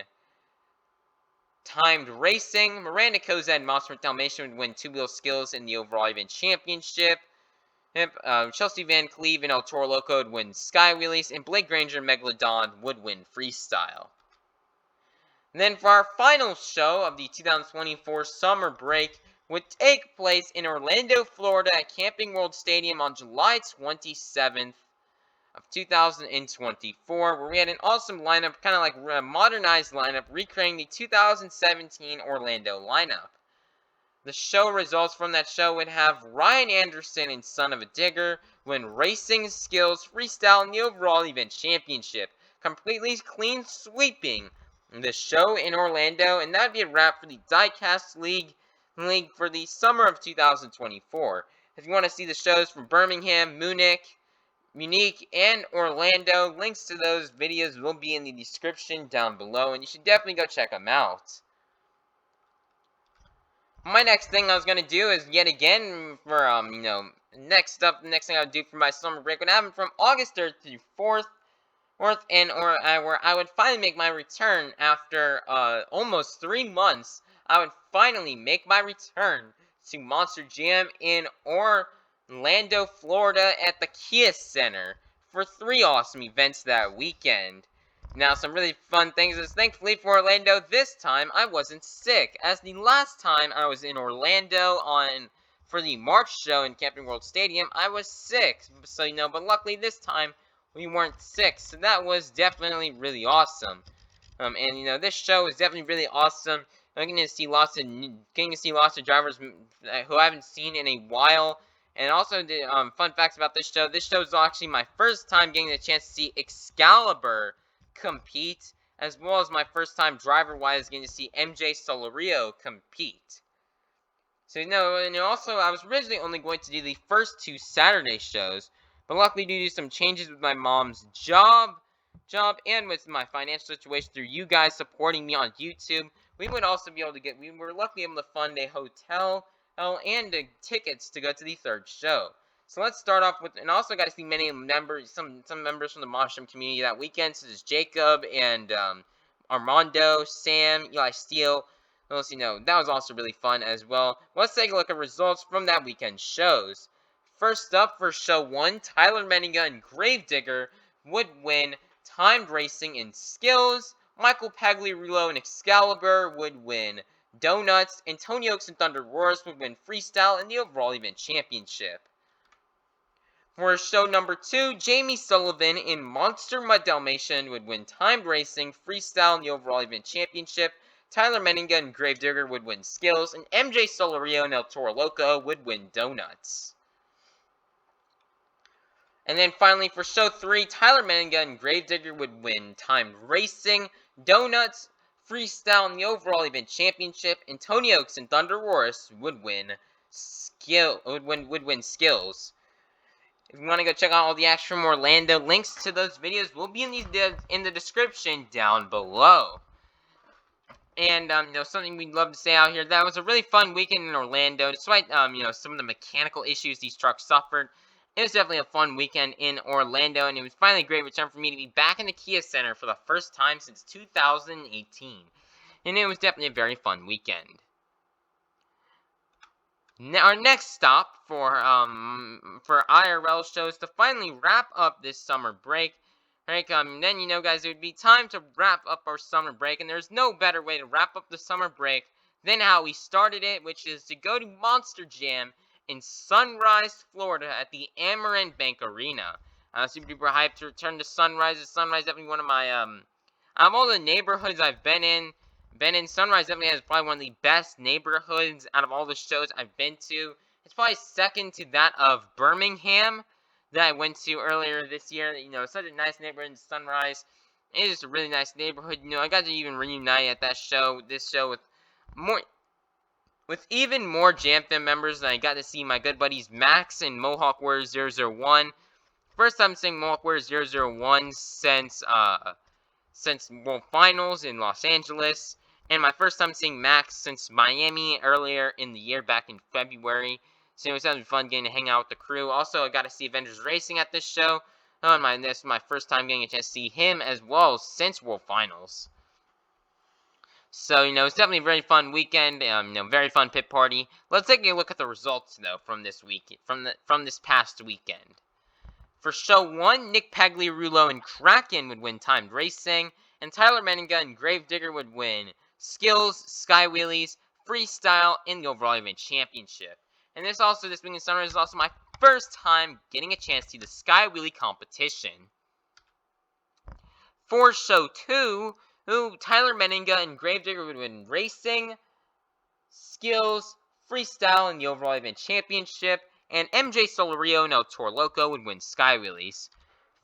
Speaker 1: timed racing. Miranda Cozette and Monster Dalmatian would win two-wheel skills in the overall event championship. Chelsea Van Cleve and El Toro Loco would win Sky Wheelies, and Blake Granger and Megalodon would win freestyle. And then for our final show of the 2024 Summer Break would take place in Orlando, Florida at Camping World Stadium on July 27th of 2024, where we had an awesome lineup, kind of like a modernized lineup, recreating the 2017 Orlando lineup. The show results from that show would have Ryan Anderson and Son of a Digger win racing, skills, freestyle, and the overall event championship, completely clean sweeping the show in Orlando, and that would be a wrap for the Diecast League for the summer of 2024. If you want to see the shows from Birmingham, Munich, and Orlando, links to those videos will be in the description down below, and you should definitely go check them out. My next thing I was going to do is, yet again, for, next thing I'll do for my summer break would happen from August 3rd through 4th, where I would finally make my return after, almost 3 months. I would finally make my return to Monster Jam in Orlando, Florida at the Kia Center for 3 awesome events that weekend. Now, some really fun things is, thankfully for Orlando, this time I wasn't sick, as the last time I was in Orlando for the March show in Camping World Stadium, I was sick, so, but luckily this time we weren't sick, so that was definitely really awesome. And, this show is definitely really awesome. I'm getting to see lots of drivers who I haven't seen in a while. And also, the fun facts about this show. This show is actually my first time getting the chance to see Excalibur compete, as well as my first time driver-wise getting to see MJ Solario compete. So, and also, I was originally only going to do the first 2 Saturday shows, but luckily due to some changes with my mom's job and with my financial situation through you guys supporting me on YouTube, we were luckily able to fund a hotel Oh, and the tickets to go to the third show. So let's start off with, and also got to see many members, some members from the Monstrum community that weekend, such as Jacob and Armando, Sam, Eli Steele. Let's see, no, that was also really fun as well. Let's take a look at results from that weekend shows. First up, for show 1, Tyler Menninga and Gravedigger would win timed racing and skills. Michael Pagliarulo and Excalibur would win Donuts. And Tony Oaks and Thunder Roars would win freestyle and the overall event championship. For show number 2, Jamie Sullivan in Monster Mud Dalmatian would win timed racing, freestyle, and the overall event championship. Tyler Menninga and Gravedigger would win skills, and MJ Solario and El Toro Loco would win donuts. And then finally for show 3, Tyler Menninga and Gravedigger would win timed racing, donuts, freestyle, and the overall event championship. And Tony Oaks and Thunder Roars would win skills. If you want to go check out all the action from Orlando, links to those videos will be in the description down below. And something we'd love to say out here, that was a really fun weekend in Orlando, despite some of the mechanical issues these trucks suffered. It was definitely a fun weekend in Orlando, and it was finally a great return for me to be back in the Kia Center for the first time since 2018. And it was definitely a very fun weekend. Now, our next stop for IRL shows to finally wrap up this summer break. Right, then guys, it would be time to wrap up our summer break, and there's no better way to wrap up the summer break than how we started it, which is to go to Monster Jam in Sunrise, Florida, at the Amarant Bank Arena. Super duper hyped to return to Sunrise. Sunrise is definitely one of my out of all the neighborhoods I've been in, Sunrise definitely has probably one of the best neighborhoods out of all the shows I've been to. It's probably second to that of Birmingham that I went to earlier this year. Such a nice neighborhood in Sunrise. It is a really nice neighborhood. I got to even reunite at this show with even more Jam Fam members. And I got to see my good buddies Max and Mohawk Warrior 001. First time seeing Mohawk Warrior 001 since World Finals in Los Angeles. And my first time seeing Max since Miami earlier in the year, back in February. So it was having fun getting to hang out with the crew. Also, I got to see Avengers Racing at this show. This is my first time getting a chance to see him as well since World Finals. So, it's definitely a very fun weekend. Very fun pit party. Let's take a look at the results, though, from this week, from this past weekend. For show 1, Nick Pagliarulo and Kraken would win timed racing, and Tyler Menninga and Gravedigger would win skills, sky wheelies, freestyle, and the overall event championship. And this weekend Sunrise is also my first time getting a chance to see the sky wheelie competition. For show 2, Tyler Menninga and Gravedigger would win racing, skills, freestyle, and the overall event championship. And MJ Solario and El Toro Loco would win sky wheelies.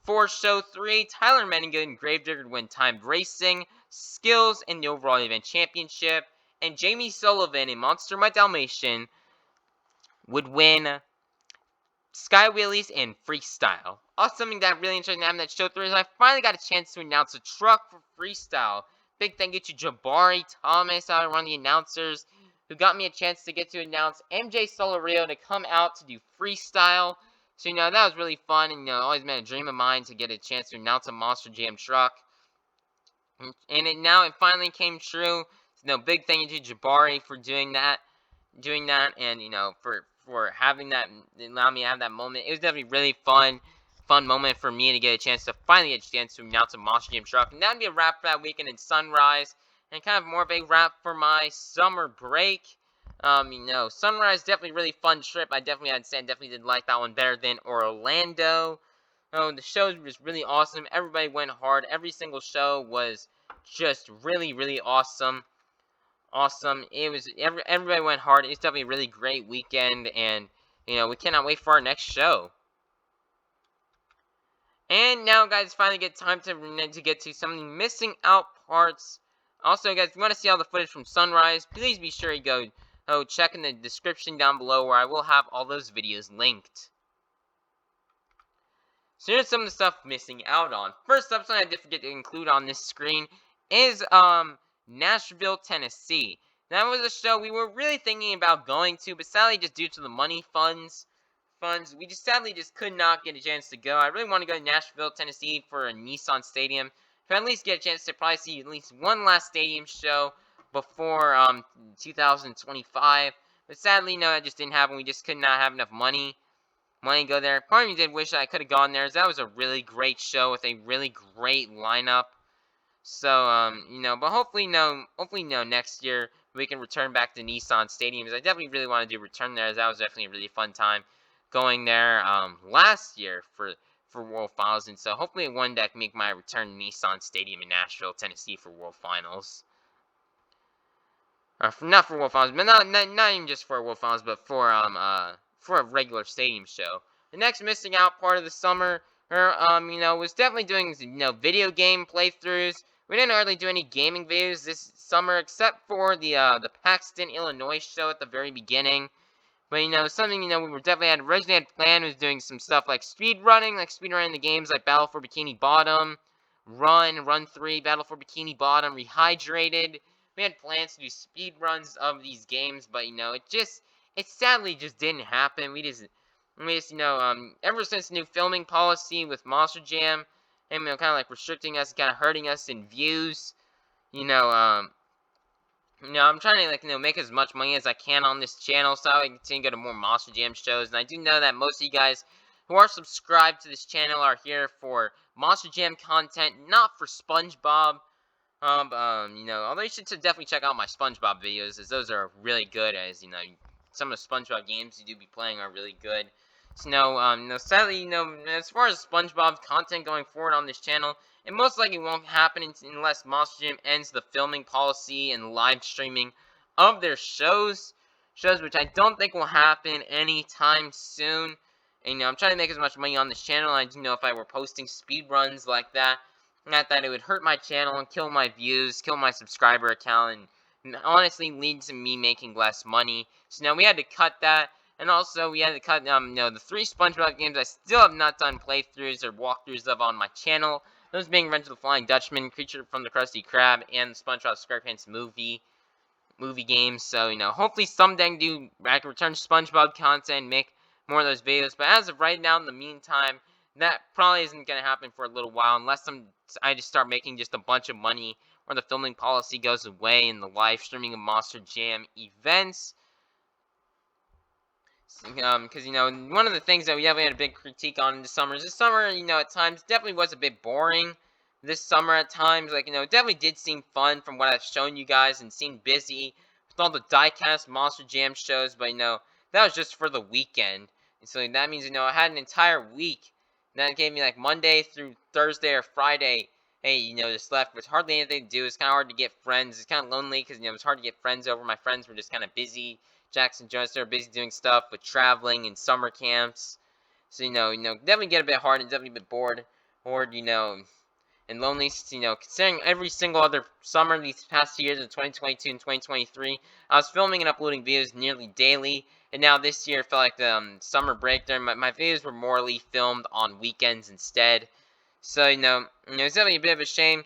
Speaker 1: For show 3, Tyler Menninga and Gravedigger would win timed racing, skills, and the overall event championship. And Jamie Sullivan and Monster My Dalmatian would win sky wheelies and freestyle. Also, something that really interesting happened at show 3 is I finally got a chance to announce a truck for freestyle. Big thank you to Jabari Thomas, one of the announcers, who got me a chance to get to announce MJ Solario to come out to do freestyle. So, that was really fun, and, always been a dream of mine to get a chance to announce a Monster Jam truck. And it finally came true. So, big thank you to Jabari for doing that, and, for having that, allow me to have that moment. It was definitely a really fun moment for me to get a chance to finally get a chance to announce a Monster Jam truck. And that would be a wrap for that weekend in Sunrise. And kind of more of a wrap for my summer break. Sunrise, definitely a really fun trip. I definitely did like that one better than Orlando. The show was really awesome. Everybody went hard. Every single show was just really, really awesome. It was, everybody went hard. It's definitely a really great weekend. And, we cannot wait for our next show. And now, guys, finally get time to get to some of the missing out parts. Also, guys, if you want to see all the footage from Sunrise, please be sure to go check in the description down below, where I will have all those videos linked. So here's some of the stuff missing out on. First up, something I did forget to include on this screen is Nashville, Tennessee. That was a show we were really thinking about going to, but sadly, just due to the money funds, we just sadly just could not get a chance to go. I really want to go to Nashville, Tennessee for a Nissan Stadium. If I at least get a chance to probably see at least one last stadium show before 2025. But sadly, no, that just didn't happen. We just could not have enough money to go there. Part of me did wish I could have gone there, as that was a really great show with a really great lineup. So, but hopefully, next year we can return back to Nissan Stadiums. I definitely really want to do return there, as that was definitely a really fun time going there last year for World Finals. And so hopefully one day I can make my return to Nissan Stadium in Nashville, Tennessee for World Finals. Not for World Finals, but not even just for World Finals, but for a regular stadium show. The next missing out part of the summer, was definitely doing video game playthroughs. We didn't hardly do any gaming videos this summer, except for the Paxton, Illinois show at the very beginning. But something we were definitely originally had planned was doing some stuff like speedrunning the games like Battle for Bikini Bottom, Run 3, Battle for Bikini Bottom, Rehydrated. We had plans to do speed runs of these games, but it sadly just didn't happen. We just ever since the new filming policy with Monster Jam, and kind of like restricting us, kind of hurting us in views. I'm trying to make as much money as I can on this channel, so I can continue to go to more Monster Jam shows. And I do know that most of you guys who are subscribed to this channel are here for Monster Jam content, not for SpongeBob. Although you should definitely check out my SpongeBob videos, as those are really good. As some of the SpongeBob games you do be playing are really good. So sadly, as far as SpongeBob content going forward on this channel, it most likely won't happen unless Monster Jam ends the filming policy and live streaming of their shows, which I don't think will happen anytime soon. And I'm trying to make as much money on this channel. I do know if I were posting speed runs like that, not that it would hurt my channel and kill my views, kill my subscriber account, and honestly lead to me making less money. So now we had to cut that, and also we had to cut the 3 SpongeBob games I still have not done playthroughs or walkthroughs of on my channel. Those being Revenge of the Flying Dutchman, Creature from the Krusty Krab, and SpongeBob SquarePants movie games. So hopefully someday I can return to SpongeBob content and make more of those videos. But as of right now, in the meantime, that probably isn't going to happen for a little while, unless I just start making just a bunch of money, or the filming policy goes away and the live streaming of Monster Jam events. Because one of the things that we definitely had a big critique on in the summer is this summer, at times definitely was a bit boring. This summer at times, it definitely did seem fun from what I've shown you guys, and seemed busy with all the diecast Monster Jam shows, but that was just for the weekend. And so that means I had an entire week. And that gave me like Monday through Thursday or Friday. Hey, just left with hardly anything to do. It's kind of hard to get friends. It's kind of lonely because it's hard to get friends over. My friends were just kind of busy. Jackson Jones, they were busy doing stuff with traveling and summer camps. So definitely get a bit hard and definitely a bit bored, and lonely. Considering every single other summer these past 2 years in 2022 and 2023, I was filming and uploading videos nearly daily. And now this year, it felt like the summer break there. My videos were morely filmed on weekends instead. So it's definitely a bit of a shame.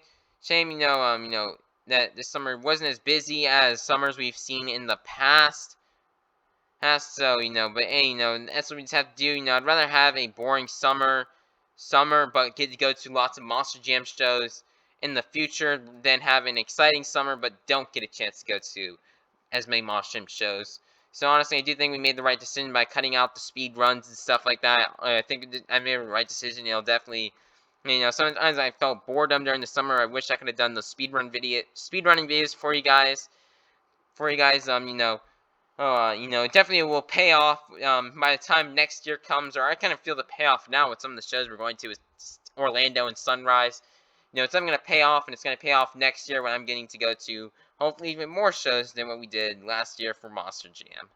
Speaker 1: That this summer wasn't as busy as summers we've seen in the past. So but hey, that's what we just have to do. I'd rather have a boring summer, but get to go to lots of Monster Jam shows in the future than have an exciting summer but don't get a chance to go to as many Monster Jam shows. So honestly, I do think we made the right decision by cutting out the speed runs and stuff like that. I think I made the right decision. Definitely. Sometimes I felt boredom during the summer. I wish I could have done those speedrunning videos for you guys. Definitely will pay off by the time next year comes, or I kind of feel the payoff now with some of the shows we're going to with Orlando and Sunrise. It's going to pay off, and it's going to pay off next year when I'm getting to go to hopefully even more shows than what we did last year for Monster Jam.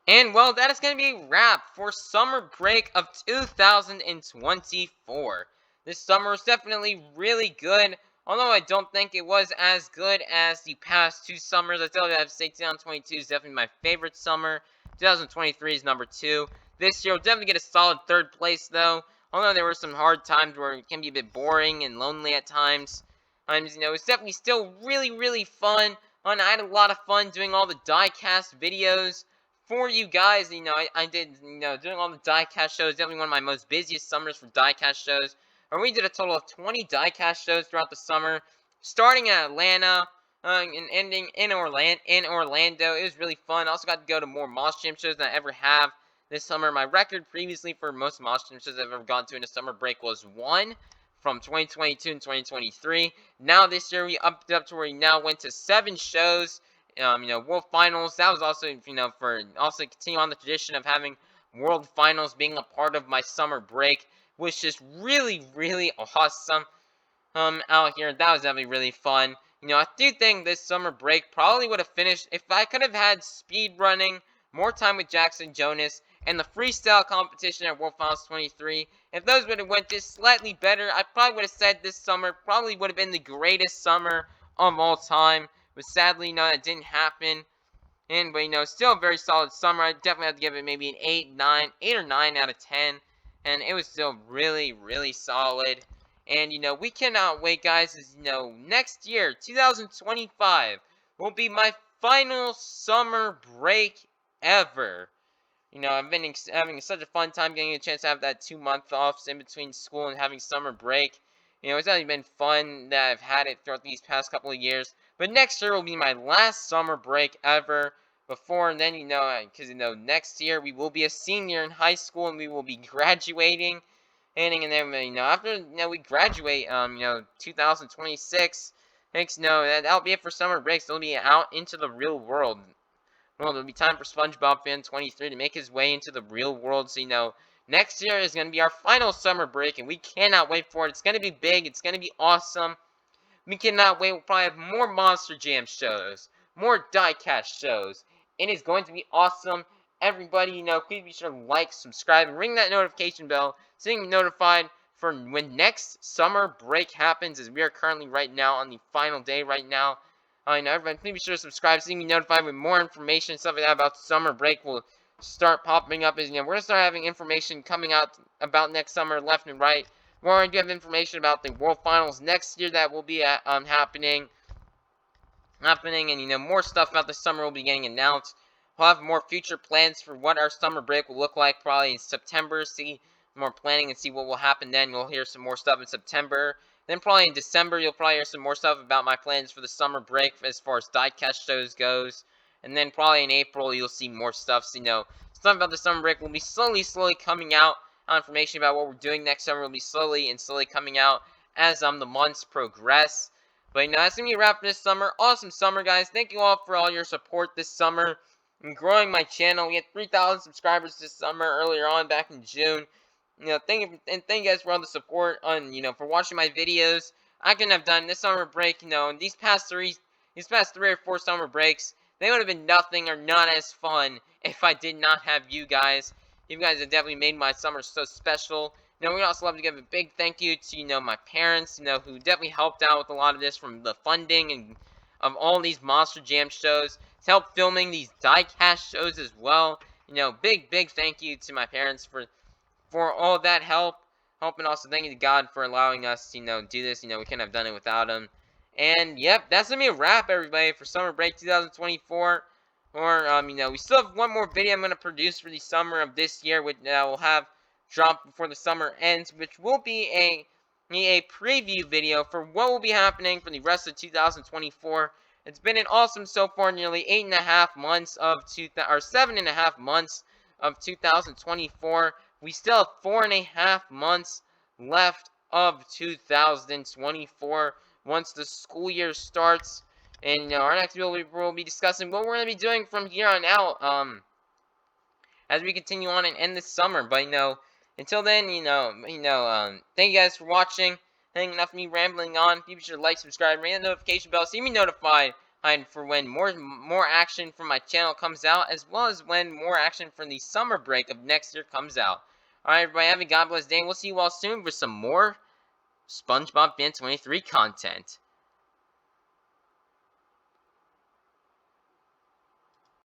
Speaker 1: And well, that is going to be a wrap for summer break of 2024. This summer was definitely really good. Although I don't think it was as good as the past 2 summers. I still have to say 2022 is definitely my favorite summer. 2023 is number 2. This year will definitely get a solid 3rd place though. Although there were some hard times where it can be a bit boring and lonely at times. It's definitely still really fun. And I had a lot of fun doing all the diecast videos for you guys. I did, doing all the diecast shows, definitely one of my most busiest summers for diecast shows. And we did a total of 20 diecast shows throughout the summer, starting in Atlanta, and ending in Orlando. It was really fun. I also got to go to more Moss Jam shows than I ever have this summer. My record previously for most Moss Jam shows I've ever gone to in a summer break was 1 from 2022 and 2023. Now this year we upped it up to where we now went to 7 shows. World Finals. That was also, for also continue on the tradition of having World Finals being a part of my summer break, which is really awesome. Out here. That was definitely really fun. I do think this summer break probably would have finished if I could have had speed running, more time with Jackson Jonas, and the freestyle competition at World Finals 23. If those would have went just slightly better, I probably would have said this summer probably would have been the greatest summer of all time. But sadly, that didn't happen. But still a very solid summer. I definitely have to give it maybe an 8 or 9 out of 10. And it was still really solid. And, we cannot wait, guys, as, next year, 2025, will be my final summer break ever. I've been having such a fun time getting a chance to have that 2 month off in between school and having summer break. It's actually been fun that I've had it throughout these past couple of years. But next year will be my last summer break ever. Before and then, because, next year we will be a senior in high school and we will be graduating. And then, after, we graduate, 2026, thanks, that'll be it for summer breaks. It'll be out into the real world. Well, it'll be time for SpongeBob Fan 23 to make his way into the real world. So, next year is going to be our final summer break, and we cannot wait for it. It's going to be big. It's going to be awesome. We cannot wait. We'll probably have more Monster Jam shows, more diecast shows. It is going to be awesome. Everybody, please be sure to like, subscribe, and ring that notification bell so you can be notified for when next summer break happens, as we are currently right now on the final day right now. Everybody, please be sure to subscribe so you can be notified when more information and stuff like that about summer break will start popping up. As we're going to start having information coming out about next summer left and right. We already do have information about the World Finals next year that will be happening, and more stuff about the summer will be getting announced. We'll have more future plans for what our summer break will look like probably in September. See more planning and see what will happen then. You'll hear some more stuff in September. Then probably in December, you'll probably hear some more stuff about my plans for the summer break as far as diecast shows goes. And then probably in April, you'll see more stuff. So, stuff about the summer break will be slowly coming out. Information about what we're doing next summer will be slowly coming out as the months progress. But that's gonna be a wrap for this summer. Awesome summer, guys. Thank you all for all your support this summer and growing my channel. We had 3,000 subscribers this summer earlier on back in June. Thank you guys for all the support on for watching my videos. I couldn't have done this summer break. These past 3 or 4 summer breaks, they would have been nothing or not as fun if I did not have you guys. You guys have definitely made my summer so special. We'd also love to give a big thank you to, my parents, who definitely helped out with a lot of this, from the funding and of all these Monster Jam shows to help filming these diecast shows as well. Big thank you to my parents for all that help. And also thank you to God for allowing us to, do this. We couldn't have done it without him. And, yep, that's going to be a wrap, everybody, for Summer Break 2024. Or, we still have one more video I'm going to produce for the summer of this year, which will have dropped before the summer ends, which will be a preview video for what will be happening for the rest of 2024. It's been an awesome so far, nearly 8.5 months of 7.5 months of 2024. We still have 4.5 months left of 2024 once the school year starts. And our next video we'll be discussing what we're going to be doing from here on out as we continue on and end this summer. But until then, thank you guys for watching. Thank you enough of me rambling on. Be sure to like, subscribe, ring the notification bell so you be notified for when more action from my channel comes out, as well as when more action from the summer break of next year comes out. Alright, everybody, have a God bless day, and we'll see you all soon for some more SpongeBob Fan 23 content.